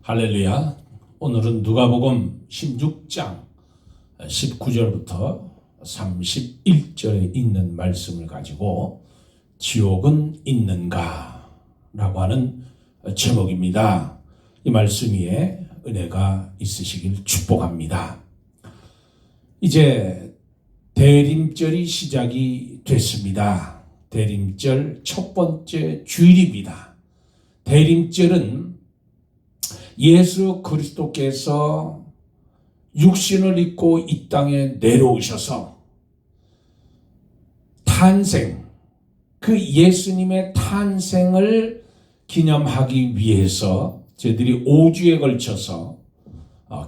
할렐루야. 오늘은 누가복음 16장 19절부터 31절에 있는 말씀을 가지고 지옥은 있는가? 라고 하는 제목입니다. 이 말씀 위에 은혜가 있으시길 축복합니다. 이제 대림절이 시작이 됐습니다. 대림절 첫 번째 주일입니다. 대림절은 예수 그리스도께서 육신을 입고 이 땅에 내려오셔서 탄생, 그 예수님의 탄생을 기념하기 위해서 저희들이 5주에 걸쳐서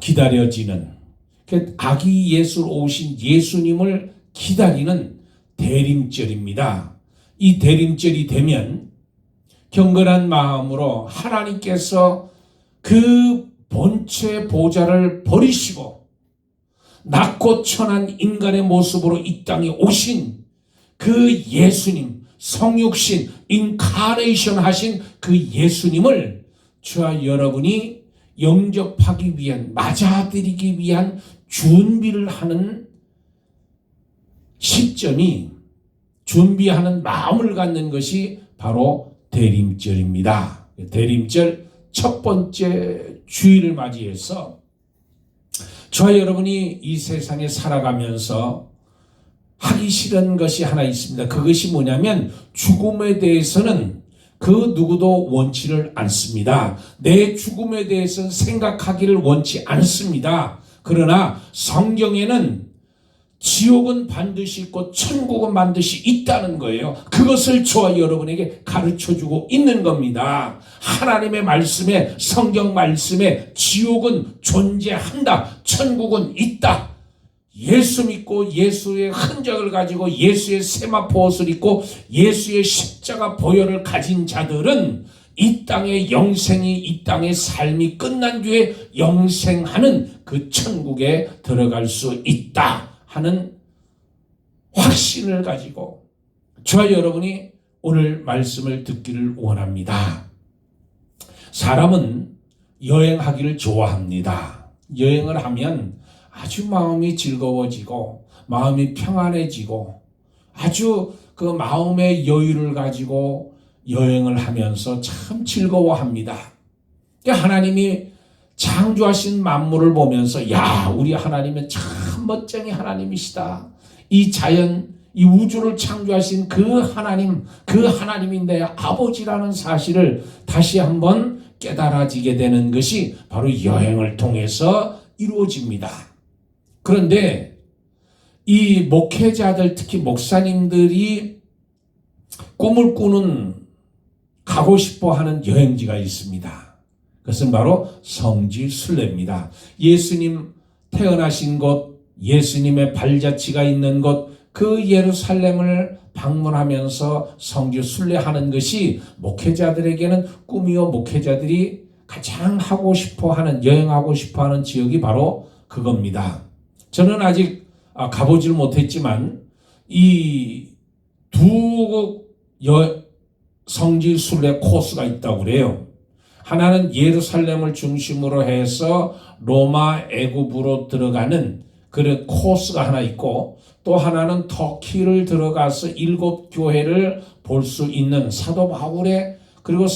기다려지는 아기 예수로 오신 예수님을 기다리는 대림절입니다. 이 대림절이 되면 경건한 마음으로 하나님께서 그 본체 보좌를 버리시고 낮고 천한 인간의 모습으로 이 땅에 오신 그 예수님, 성육신, 인카네이션 하신 그 예수님을 저와 여러분이 영접하기 위한, 맞아들이기 위한 준비를 하는 시점이, 준비하는 마음을 갖는 것이 바로 대림절입니다. 대림절 첫 번째 주일을 맞이해서 저와 여러분이 이 세상에 살아가면서 하기 싫은 것이 하나 있습니다. 그것이 뭐냐면 죽음에 대해서는 그 누구도 원치를 않습니다. 내 죽음에 대해서는 생각하기를 원치 않습니다. 그러나 성경에는 지옥은 반드시 있고 천국은 반드시 있다는 거예요. 그것을 저와 여러분에게 가르쳐주고 있는 겁니다. 하나님의 말씀에, 성경 말씀에 지옥은 존재한다, 천국은 있다. 예수 믿고 예수의 흔적을 가지고 예수의 세마포 옷을 입고 예수의 십자가 보혈을 가진 자들은 이 땅의 영생이, 이 땅의 삶이 끝난 뒤에 영생하는 그 천국에 들어갈 수 있다 하는 확신을 가지고 저와 여러분이 오늘 말씀을 듣기를 원합니다. 사람은 여행하기를 좋아합니다. 여행을 하면 아주 마음이 즐거워지고 마음이 평안해지고 아주 그 마음의 여유를 가지고 여행을 하면서 참 즐거워합니다. 하나님이 창조하신 만물을 보면서 야, 우리 하나님은 참 멋쟁이 하나님이시다. 이 자연, 이 우주를 창조하신 그 하나님, 그 하나님이 내 아버지라는 사실을 다시 한번 깨달아지게 되는 것이 바로 여행을 통해서 이루어집니다. 그런데 이 목회자들, 특히 목사님들이 꿈을 꾸는, 가고 싶어 하는 여행지가 있습니다. 그것은 바로 성지 순례입니다. 예수님 태어나신 곳, 예수님의 발자취가 있는 곳, 그 예루살렘을 방문하면서 성지 순례하는 것이 목회자들에게는 꿈이요, 목회자들이 가장 하고 싶어 하는, 여행하고 싶어 하는 지역이 바로 그겁니다. 저는 아직 가보질 못했지만 이 두 성지 순례 코스가 있다고 그래요. 하나는 예루살렘을 중심으로 해서 로마 애굽으로 들어가는 그런 코스가 하나 있고, 또 하나는 터키를 들어가서 7교회를 볼 수 있는 사도 바울의, 그리고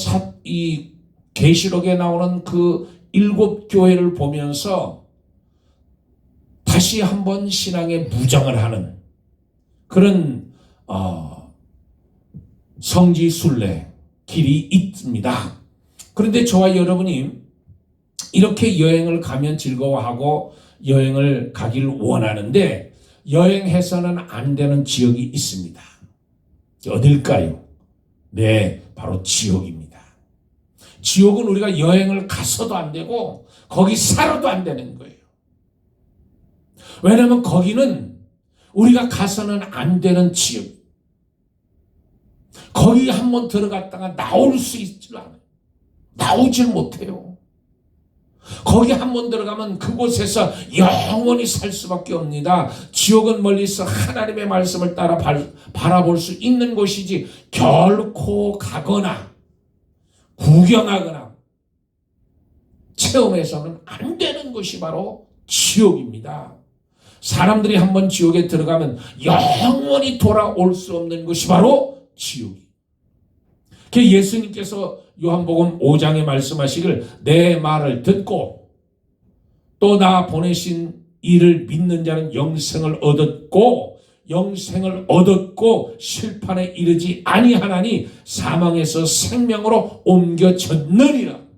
이 계시록에 나오는 그 7교회를 보면서 다시 한번 신앙의 무장을 하는 그런 성지 순례 길이 있습니다. 그런데 저와 여러분이 이렇게 여행을 가면 즐거워하고 여행을 가기를 원하는데 여행해서는 안 되는 지역이 있습니다. 어딜까요? 네, 바로 지옥입니다. 지옥은 우리가 여행을 가서도 안 되고 거기 살아도 안 되는 거예요. 왜냐하면 거기는 우리가 가서는 안 되는 지역. 거기 한번 들어갔다가 나올 수 있질 않아요. 나오질 못해요. 거기 한번 들어가면 그곳에서 영원히 살 수밖에 없습니다. 지옥은 멀리서 하나님의 말씀을 따라 바라볼 수 있는 곳이지 결코 가거나 구경하거나 체험해서는 안 되는 것이 바로 지옥입니다. 사람들이 한번 지옥에 들어가면 영원히 돌아올 수 없는 것이 바로 지옥이에요. 예수님께서 요한복음 5장에 말씀하시길 내 말을 듣고 또 나 보내신 이를 믿는 자는 영생을 얻었고 실판에 이르지 아니하나니 사망에서 생명으로 옮겨졌느니라.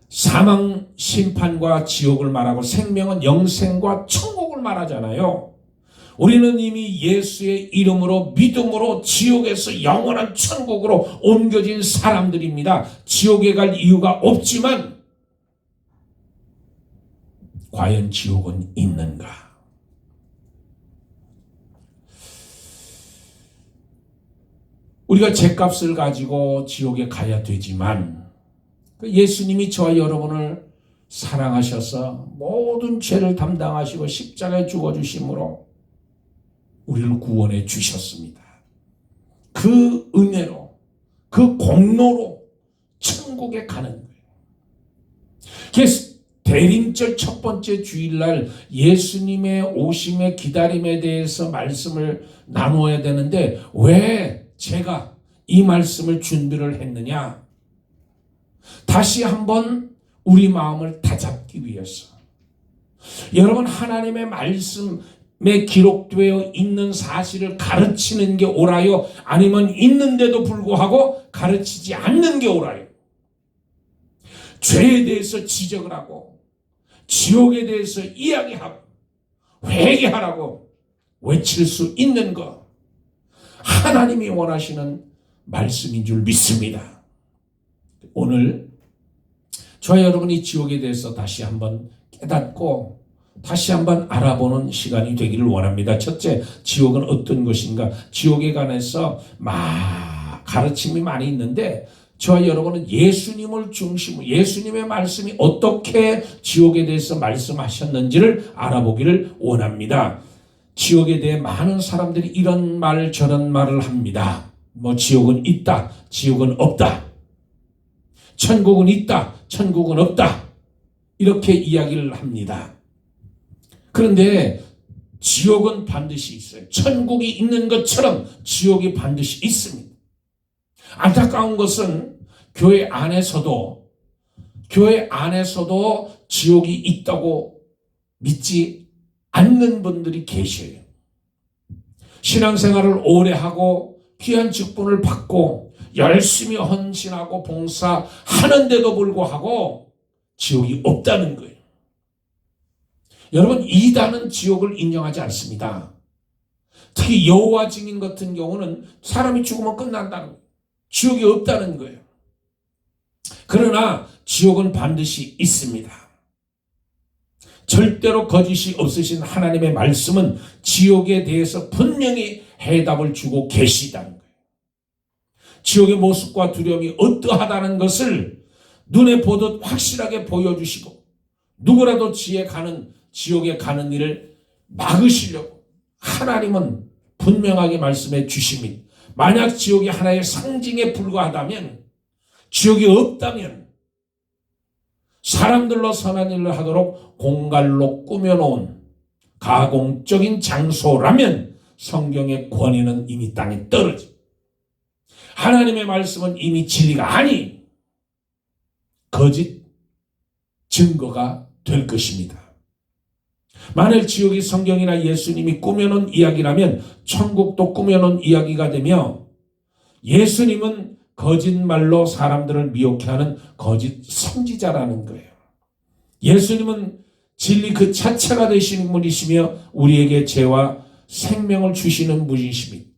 사망 심판과 지옥을 말하고 생명은 영생과 천국을 말하잖아요. 우리는 이미 예수의 이름으로 믿음으로 지옥에서 영원한 천국으로 옮겨진 사람들입니다. 지옥에 갈 이유가 없지만 과연 지옥은 있는가? 우리가 죗값을 가지고 지옥에 가야 되지만 예수님이 저와 여러분을 사랑하셔서 모든 죄를 담당하시고 십자가에 죽어주심으로 우리를 구원해 주셨습니다. 그 은혜로, 그 공로로 천국에 가는 거예요. 그래서 대림절 첫 번째 주일날 예수님의 오심의 기다림에 대해서 말씀을 나누어야 되는데 왜 제가 이 말씀을 준비를 했느냐? 다시 한번 우리 마음을 다잡기 위해서. 여러분, 하나님의 말씀에 기록되어 있는 사실을 가르치는 게 옳아요? 아니면 있는데도 불구하고 가르치지 않는 게 옳아요? 죄에 대해서 지적을 하고 지옥에 대해서 이야기하고 회개하라고 외칠 수 있는 것, 하나님이 원하시는 말씀인 줄 믿습니다. 오늘 저와 여러분이 지옥에 대해서 다시 한번 깨닫고 다시 한번 알아보는 시간이 되기를 원합니다. 첫째, 지옥은 어떤 것인가? 지옥에 관해서 가르침이 많이 있는데 저와 여러분은 예수님을 중심으로 예수님의 말씀이 어떻게 지옥에 대해서 말씀하셨는지를 알아보기를 원합니다. 지옥에 대해 많은 사람들이 이런 말 저런 말을 합니다. 지옥은 있다, 지옥은 없다. 천국은 있다, 천국은 없다. 이렇게 이야기를 합니다. 그런데 지옥은 반드시 있어요. 천국이 있는 것처럼 지옥이 반드시 있습니다. 안타까운 것은 교회 안에서도 지옥이 있다고 믿지 않는 분들이 계셔요. 신앙생활을 오래 하고 귀한 직분을 받고 열심히 헌신하고 봉사하는데도 불구하고 지옥이 없다는 거예요. 여러분, 이단은 지옥을 인정하지 않습니다. 특히 여호와 증인 같은 경우는 사람이 죽으면 끝난다는 거예요. 지옥이 없다는 거예요. 그러나 지옥은 반드시 있습니다. 절대로 거짓이 없으신 하나님의 말씀은 지옥에 대해서 분명히 해답을 주고 계시다는 거예요. 지옥의 모습과 두려움이 어떠하다는 것을 눈에 보듯 확실하게 보여주시고 누구라도 지옥에 가는 일을 막으시려고 하나님은 분명하게 말씀해 주십니다. 만약 지옥이 하나의 상징에 불과하다면, 지옥이 없다면 사람들로 선한 일을 하도록 공갈로 꾸며놓은 가공적인 장소라면 성경의 권위는 이미 땅에 떨어져. 하나님의 말씀은 이미 진리가 아닌 거짓 증거가 될 것입니다. 만일 지옥이 성경이나 예수님이 꾸며놓은 이야기라면 천국도 꾸며놓은 이야기가 되며 예수님은 거짓말로 사람들을 미혹해 하는 거짓 선지자라는 거예요. 예수님은 진리 그 자체가 되시는 분이시며 우리에게 죄와 생명을 주시는 분이십니다.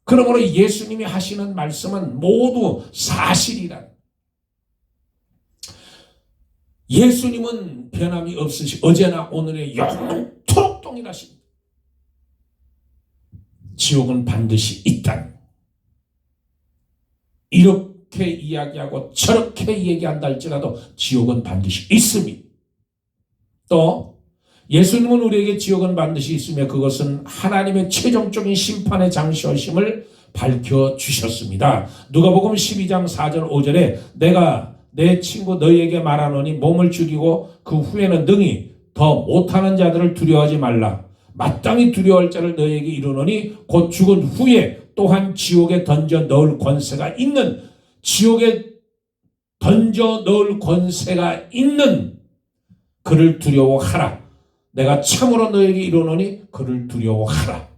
그러므로 예수님이 하시는 말씀은 모두 사실이라. 예수님은 변함이 없으시 어제나 오늘의 영원토록 동일하십니다. 지옥은 반드시 있다. 이렇게 이야기하고 저렇게 얘기한다 할지라도 지옥은 반드시 있습니다. 또 예수님은 우리에게 지옥은 반드시 있으며 그것은 하나님의 최종적인 심판의 장소심을 밝혀주셨습니다. 누가복음 12장 4절 5절에 내가 내 친구 너희에게 말하노니 몸을 죽이고 그 후에는 능히 더 못하는 자들을 두려워하지 말라. 마땅히 두려워할 자를 너희에게 이르노니 곧 죽은 후에 또한 지옥에 던져 넣을 권세가 있는, 지옥에 던져 넣을 권세가 있는 그를 두려워하라. 내가 참으로 너에게 이르노니 그를 두려워하라.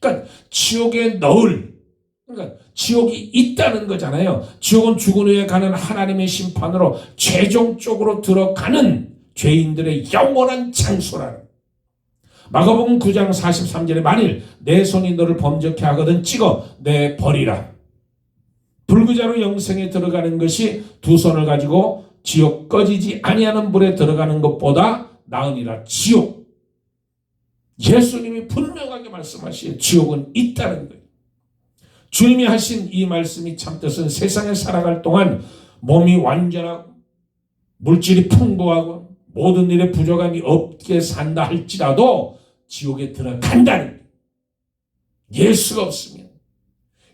그러니까 지옥에 넣을, 그러니까 지옥이 있다는 거잖아요. 지옥은 죽은 후에 가는 하나님의 심판으로 최종적으로 들어가는 죄인들의 영원한 장소라는. 마가복음 9장 43절에 만일 내 손이 너를 범죄케 하거든 찍어 내 버리라. 불구자로 영생에 들어가는 것이 두 손을 가지고 지옥 꺼지지 아니하는 불에 들어가는 것보다 나으니라. 지옥. 예수님이 분명하게 말씀하시에 지옥은 있다는 거예요. 주님이 하신 이 말씀이 참뜻은 세상에 살아갈 동안 몸이 완전하고 물질이 풍부하고 모든 일에 부족함이 없게 산다 할지라도 지옥에 들어간다는 거예요. 예수가 없으면,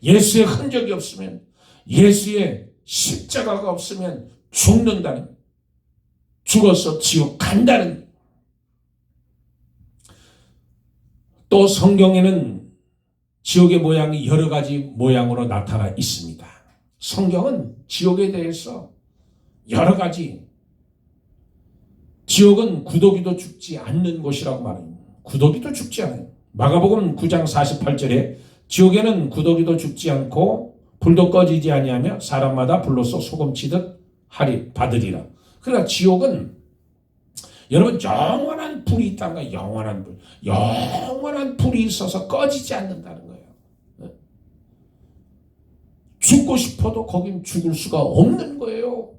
예수의 흔적이 없으면, 예수의 십자가가 없으면 죽는다는 거예요. 죽어서 지옥 간다는 거예요. 또 성경에는 지옥의 모양이 여러 가지 모양으로 나타나 있습니다. 성경은 지옥에 대해서 여러 가지, 지옥은 구더기도 죽지 않는 곳이라고 말합니다. 구더기도 죽지 않아요. 마가복음 9장 48절에 지옥에는 구더기도 죽지 않고 불도 꺼지지 아니하며 사람마다 불로써 소금치듯 받으리라. 그러니까 지옥은 여러분 영원한 불이 있다는 거예요. 영원한 불. 영원한 불이 있어서 꺼지지 않는다는 거예요. 죽고 싶어도 거긴 죽을 수가 없는 거예요.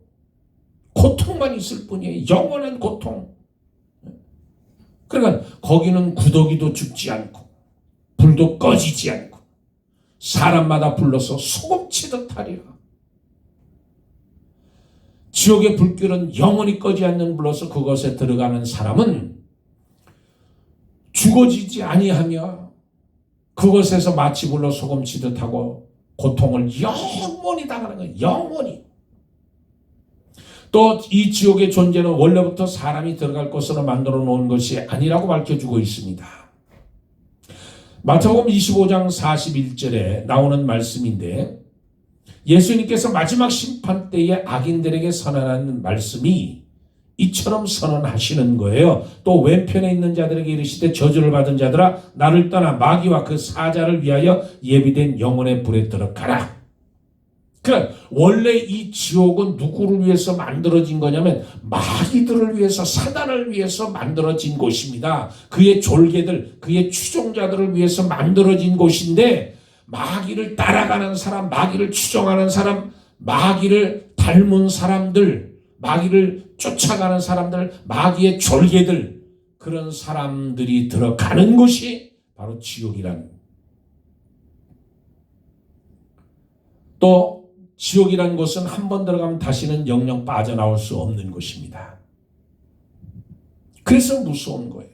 고통만 있을 뿐이에요. 영원한 고통. 그러니까 거기는 구더기도 죽지 않고 불도 꺼지지 않고 사람마다 불러서 소금치듯 하리라. 지옥의 불길은 영원히 꺼지 않는 불로서 그것에 들어가는 사람은 죽어지지 아니하며 그것에서 마치 불로 소금치듯 하고 고통을 영원히 당하는 거예요. 영원히. 또 이 지옥의 존재는 원래부터 사람이 들어갈 곳으로 만들어 놓은 것이 아니라고 밝혀주고 있습니다. 마태복음 25장 41절에 나오는 말씀인데 예수님께서 마지막 심판 때에 악인들에게 선언하는 말씀이 이처럼 선언하시는 거예요. 또 왼편에 있는 자들에게 이르시되 저주를 받은 자들아 나를 떠나 마귀와 그 사자를 위하여 예비된 영혼의 불에 들어가라. 그러니까 원래 이 지옥은 누구를 위해서 만들어진 거냐면 마귀들을 위해서, 사단을 위해서 만들어진 곳입니다. 그의 졸개들, 그의 추종자들을 위해서 만들어진 곳인데 마귀를 따라가는 사람, 마귀를 추종하는 사람, 마귀를 닮은 사람들, 마귀를 쫓아가는 사람들, 마귀의 졸개들, 그런 사람들이 들어가는 곳이 바로 지옥이라는. 또 지옥이라는 곳은 한 번 들어가면 다시는 영영 빠져나올 수 없는 곳입니다. 그래서 무서운 거예요.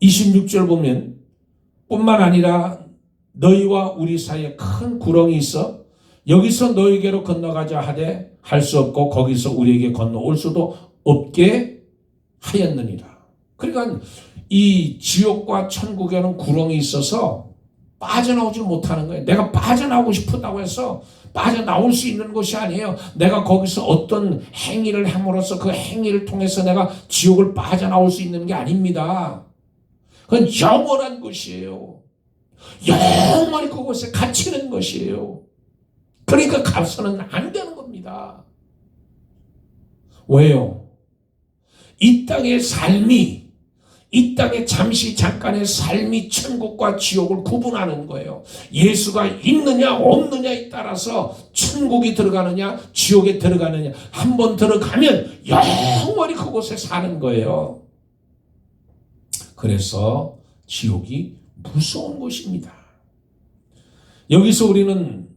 26절 보면 뿐만 아니라 너희와 우리 사이에 큰 구렁이 있어 여기서 너희에게로 건너가자 하되 할 수 없고 거기서 우리에게 건너올 수도 없게 하였느니라. 그러니까 이 지옥과 천국에는 구렁이 있어서 빠져나오지 못하는 거예요. 내가 빠져나오고 싶다고 해서 빠져나올 수 있는 것이 아니에요. 내가 거기서 어떤 행위를 함으로써 그 행위를 통해서 내가 지옥을 빠져나올 수 있는 게 아닙니다. 그건 영원한 것이에요. 영원히 그곳에 갇히는 것이에요. 그러니까 가서는 안 되는 겁니다. 왜요? 이 땅의 삶이, 이 땅의 잠깐의 삶이 천국과 지옥을 구분하는 거예요. 예수가 있느냐 없느냐에 따라서 천국이 들어가느냐 지옥에 들어가느냐. 한번 들어가면 영원히 그곳에 사는 거예요. 그래서 지옥이 무서운 곳입니다. 여기서 우리는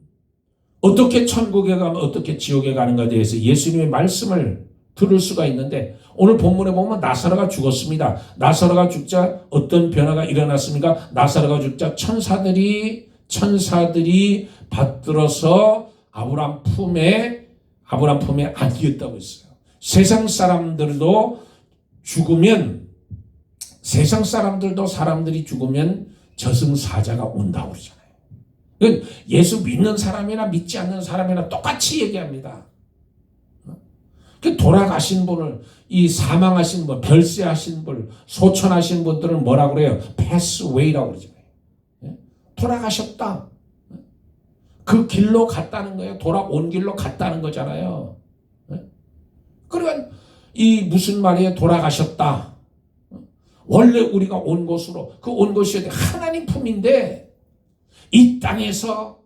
어떻게 천국에 가면 어떻게 지옥에 가는가에 대해서 예수님의 말씀을 들을 수가 있는데 오늘 본문에 보면 나사로가 죽었습니다. 나사로가 죽자 어떤 변화가 일어났습니까? 나사로가 죽자 천사들이 천사들이 받들어서 아브라함 품에 안겼다고 했어요. 세상 사람들도 사람들이 죽으면 저승사자가 온다고 그러잖아요. 예수 믿는 사람이나 믿지 않는 사람이나 똑같이 얘기합니다. 돌아가신 분을, 이 사망하신 분, 별세하신 분, 소천하신 분들은 뭐라고 그래요? pass away라고 그러잖아요. 돌아가셨다. 그 길로 갔다는 거예요. 돌아온 길로 갔다는 거잖아요. 그러니까 이 무슨 말이에요? 돌아가셨다. 원래 우리가 온 곳으로, 그 온 곳이 하나님 품인데 이 땅에서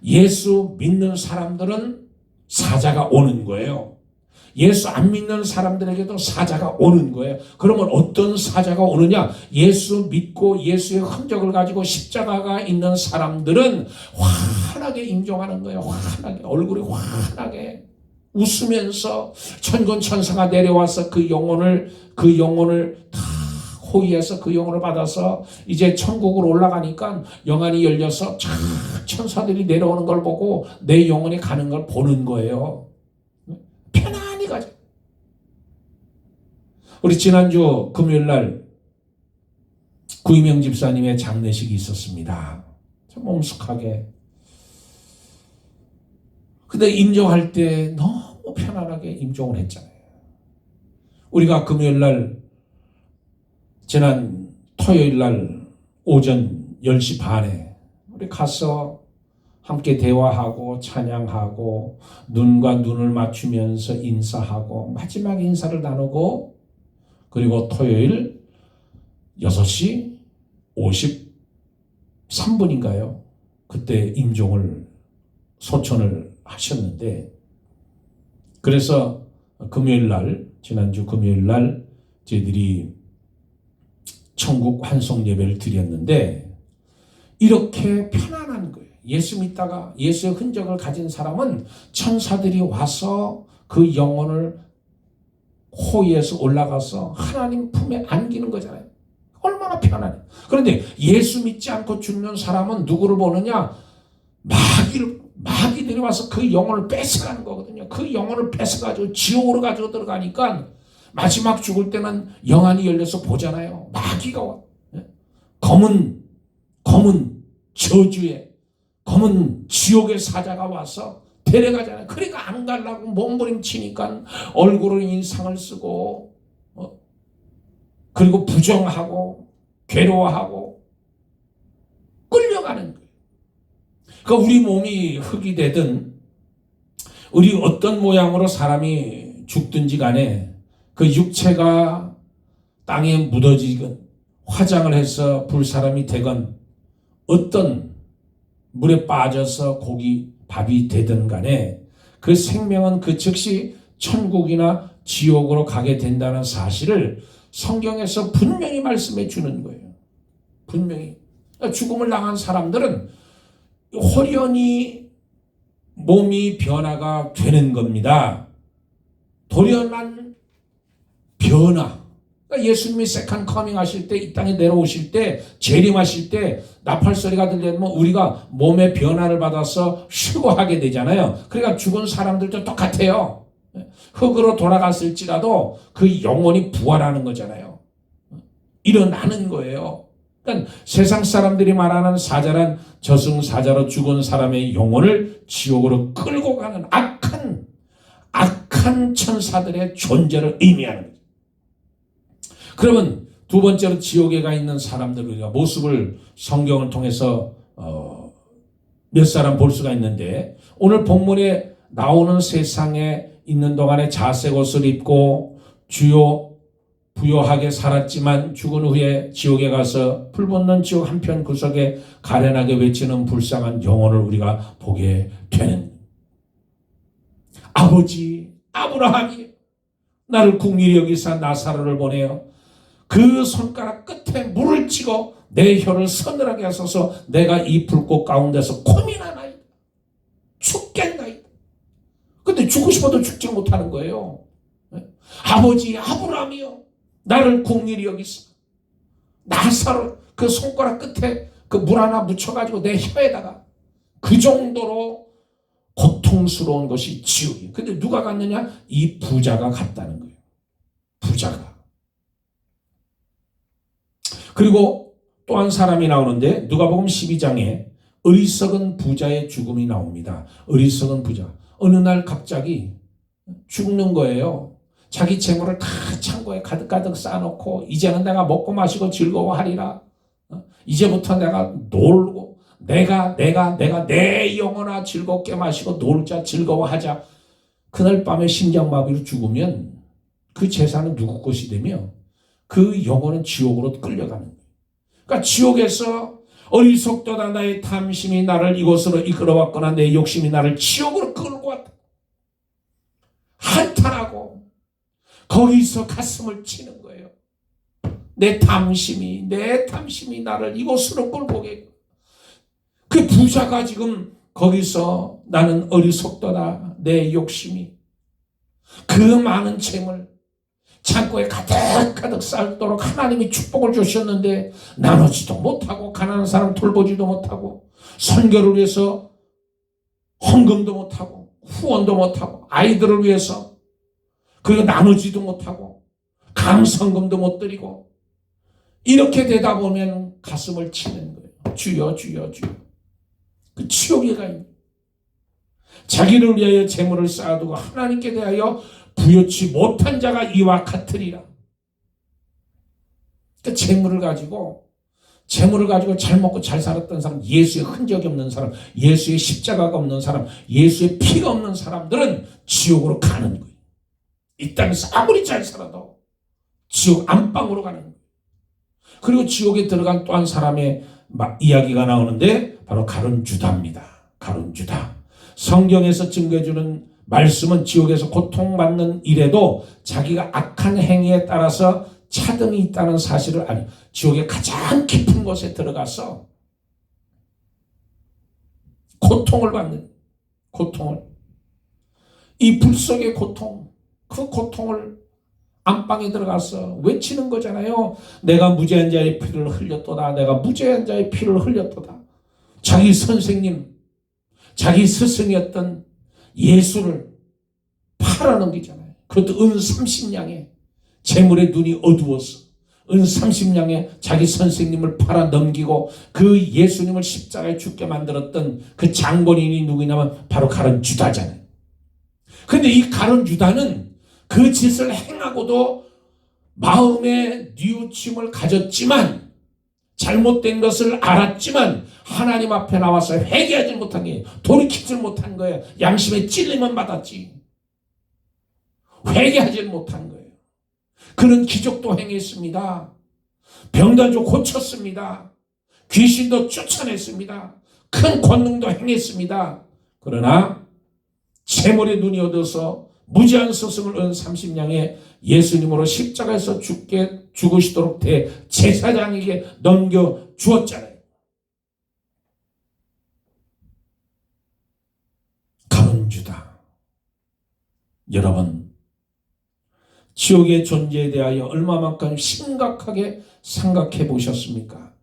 예수 믿는 사람들은 사자가 오는 거예요. 예수 안 믿는 사람들에게도 사자가 오는 거예요. 그러면 어떤 사자가 오느냐? 예수 믿고 예수의 흔적을 가지고 십자가가 있는 사람들은 환하게 인정하는 거예요. 환하게, 얼굴이 환하게 웃으면서 천군 천사가 내려와서 그 영혼을 다 호위해서 그 영혼을 받아서 이제 천국으로 올라가니까 영안이 열려서 천사들이 내려오는 걸 보고 내 영혼이 가는 걸 보는 거예요. 편안히 가죠. 우리 지난주 금요일날 구이명 집사님의 장례식이 있었습니다. 참 엄숙하게. 근데 임종할 때 너무 편안하게 임종을 했잖아요. 우리가 금요일날, 지난 토요일날 오전 10시 반에 우리 가서 함께 대화하고 찬양하고 눈과 눈을 맞추면서 인사하고 마지막 인사를 나누고, 그리고 토요일 6시 53분인가요? 그때 임종을, 소천을 하셨는데, 그래서 금요일날, 지난주 금요일날 저희들이 천국 환송 예배를 드렸는데 이렇게 편안한 거예요. 예수 믿다가 예수의 흔적을 가진 사람은 천사들이 와서 그 영혼을 호위해서 올라가서 하나님 품에 안기는 거잖아요. 얼마나 편안해. 그런데 예수 믿지 않고 죽는 사람은 누구를 보느냐? 마귀들이 와서 그 영혼을 뺏어가는 거거든요. 그 영혼을 뺏어가지고 지옥으로 가지고 들어가니까 마지막 죽을 때는 영안이 열려서 보잖아요. 마귀가 와. 검은 저주의, 검은 지옥의 사자가 와서 데려가잖아요. 그러니까 안 가려고 몸부림치니까 얼굴을 인상을 쓰고, 그리고 부정하고 괴로워하고 끌려가는 거예요. 그러니까 우리 몸이 흙이 되든 우리 어떤 모양으로 사람이 죽든지 간에 그 육체가 땅에 묻어지건 화장을 해서 불사람이 되건 어떤 물에 빠져서 밥이 되든 간에 그 생명은 그 즉시 천국이나 지옥으로 가게 된다는 사실을 성경에서 분명히 말씀해 주는 거예요. 분명히. 죽음을 당한 사람들은 홀연히 몸이 변화가 되는 겁니다. 돌연한 변화. 그러니까 예수님이 세컨 커밍 하실 때, 이 땅에 내려오실 때, 재림하실 때 나팔 소리가 들리면 우리가 몸의 변화를 받아서 휴거하게 되잖아요. 그러니까 죽은 사람들도 똑같아요. 흙으로 돌아갔을지라도 그 영혼이 부활하는 거잖아요. 일어나는 거예요. 그러니까 세상 사람들이 말하는 사자란 저승사자로 죽은 사람의 영혼을 지옥으로 끌고 가는 악한 천사들의 존재를 의미하는 거죠. 그러면 두 번째로 지옥에 가 있는 사람들, 우리가 모습을 성경을 통해서 몇 사람 볼 수가 있는데, 오늘 본문에 나오는 세상에 있는 동안에 자색 옷을 입고 부요하게 살았지만 죽은 후에 지옥에 가서 불붙는 지옥 한편 구석에 가련하게 외치는 불쌍한 영혼을 우리가 보게 되는, 아버지 아브라함이 나를 긍휼히 여기사 나사로를 보내어 그 손가락 끝에 물을 찍어 내 혀를 서늘하게 하소서. 내가 이 불꽃 가운데서 고민하나이다. 죽겠나이다. 근데 죽고 싶어도 죽지 못하는 거예요. 아버지 아브라함이여 나를 긍휼히 여기사 나사로, 그 손가락 끝에 그 물 하나 묻혀가지고 내 혀에다가 그 정도로 고통스러운 것이 지옥이에요. 근데 누가 갔느냐? 이 부자가 갔다는 거예요. 부자가. 그리고 또 한 사람이 나오는데 누가복음 12장에 어리석은 부자의 죽음이 나옵니다. 어리석은 부자. 어느 날 갑자기 죽는 거예요. 자기 재물을 다 창고에 가득가득 쌓아놓고 이제는 내가 먹고 마시고 즐거워하리라. 이제부터 내가 놀고 내가 내 영혼아 즐겁게 마시고 놀자 즐거워하자. 그날 밤에 심장마비로 죽으면 그 재산은 누구 것이 되며 그 영혼은 지옥으로 끌려가는 거예요. 그러니까 지옥에서 어리석도다 나의 탐심이 나를 이곳으로 이끌어왔거나 내 욕심이 나를 지옥으로 끌고 왔다. 한탄하고 거기서 가슴을 치는 거예요. 내 탐심이 나를 이곳으로 끌고 오게. 그 부자가 지금 거기서 나는 어리석도다 내 욕심이 그 많은 재물 창고에 가득가득 쌓도록 하나님이 축복을 주셨는데 나누지도 못하고 가난한 사람 돌보지도 못하고 선교를 위해서 헌금도 못하고 후원도 못하고 아이들을 위해서 그리고 나누지도 못하고 감성금도 못 드리고 이렇게 되다 보면 가슴을 치는 거예요. 주여 주여 주여. 그 지옥에 가 있는 자기를 위하여 재물을 쌓아두고 하나님께 대하여 부여치 못한 자가 이와 같으리라. 그러니까 재물을 가지고 잘 먹고 잘 살았던 사람, 예수의 흔적이 없는 사람, 예수의 십자가가 없는 사람, 예수의 피가 없는 사람들은 지옥으로 가는 거예요. 이 땅에서 아무리 잘 살아도 지옥 안방으로 가는 거예요. 그리고 지옥에 들어간 또 한 사람의 이야기가 나오는데 바로 가룟 유다입니다. 가룟 유다. 성경에서 증거해주는 말씀은 지옥에서 고통받는 일에도 자기가 악한 행위에 따라서 차등이 있다는 사실을 알고 지옥의 가장 깊은 곳에 들어가서 고통을 받는 고통을 이 불 속의 고통 그 고통을 안방에 들어가서 외치는 거잖아요. 내가 무죄한 자의 피를 흘렸도다. 내가 무죄한 자의 피를 흘렸도다. 자기 선생님 자기 스승이었던 예수를 팔아넘기잖아요. 그것도 은 30냥에 재물의 눈이 어두워서 은 30냥에 자기 선생님을 팔아넘기고 그 예수님을 십자가에 죽게 만들었던 그 장본인이 누구냐면 바로 가룟 유다잖아요. 그런데 이 가룟 유다는 그 짓을 행하고도 마음의 뉘우침을 가졌지만 잘못된 것을 알았지만 하나님 앞에 나와서 회개하지 못한 게 돌이키지 못한 거예요. 양심에 찔림은 받았지 회개하지 못한 거예요. 그는 기적도 행했습니다. 병단도 고쳤습니다. 귀신도 쫓아냈습니다. 큰 권능도 행했습니다. 그러나 재물의 눈이 어두워서 무지한 스승을 은 30냥에 예수님으로 십자가에서 죽으시도록 제사장에게 넘겨주었잖아요. 가룟 유다. 여러분 지옥의 존재에 대하여 얼마만큼 심각하게 생각해 보셨습니까?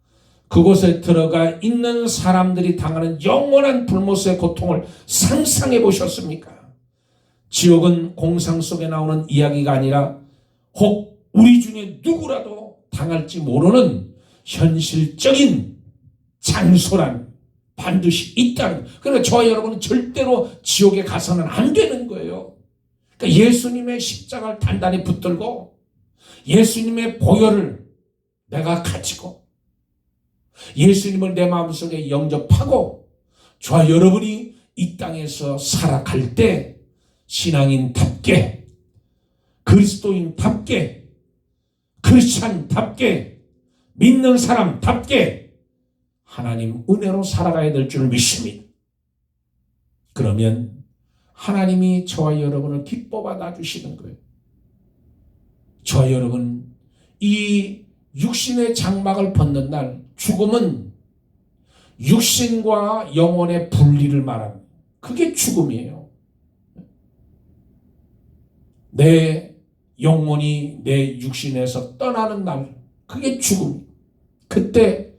그곳에 들어가 있는 사람들이 당하는 영원한 불못의 고통을 상상해 보셨습니까? 지옥은 공상 속에 나오는 이야기가 아니라 혹 우리 중에 누구라도 당할지 모르는 현실적인 장소란 반드시 있다는 거예요. 그러니까 저와 여러분은 절대로 지옥에 가서는 안 되는 거예요. 그러니까 예수님의 십자가를 단단히 붙들고 예수님의 보혈을 내가 가지고 예수님을 내 마음속에 영접하고 저와 여러분이 이 땅에서 살아갈 때 신앙인답게 그리스도인답게 크리스찬답게 믿는 사람답게 하나님 은혜로 살아가야 될 줄 믿습니다. 그러면 하나님이 저와 여러분을 기뻐 받아주시는 거예요. 저와 여러분 이 육신의 장막을 벗는 날 죽음은 육신과 영혼의 분리를 말합니다. 그게 죽음이에요. 내 영혼이 내 육신에서 떠나는 날 그게 죽음. 그때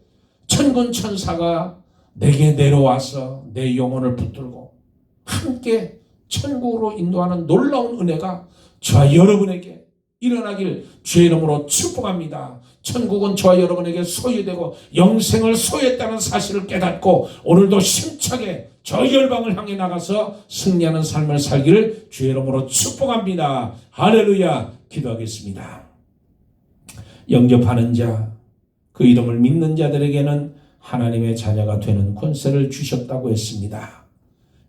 천군 천사가 내게 내려와서 내 영혼을 붙들고 함께 천국으로 인도하는 놀라운 은혜가 저와 여러분에게 일어나길 주의 이름으로 축복합니다. 천국은 저와 여러분에게 소유되고 영생을 소유했다는 사실을 깨닫고 오늘도 힘차게 저 열방을 향해 나가서 승리하는 삶을 살기를 주의 이름으로 축복합니다. 할렐루야. 기도하겠습니다. 영접하는 자, 그 이름을 믿는 자들에게는 하나님의 자녀가 되는 권세를 주셨다고 했습니다.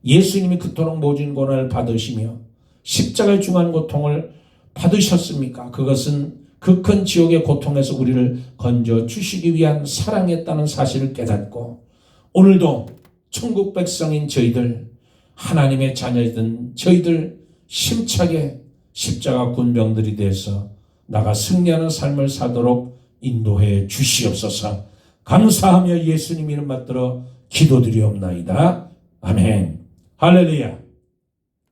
예수님이 그토록 모진 고난을 받으시며 십자가의 중한 고통을 받으셨습니까? 그것은 그 큰 지옥의 고통에서 우리를 건져 주시기 위한 사랑이었다는 사실을 깨닫고 오늘도 천국 백성인 저희들, 하나님의 자녀이던 저희들 힘차게 십자가 군병들이 돼서 나가 승리하는 삶을 살도록 인도해 주시옵소서. 감사하며 예수님 이름 받들어 기도드리옵나이다. 아멘. 할렐루야.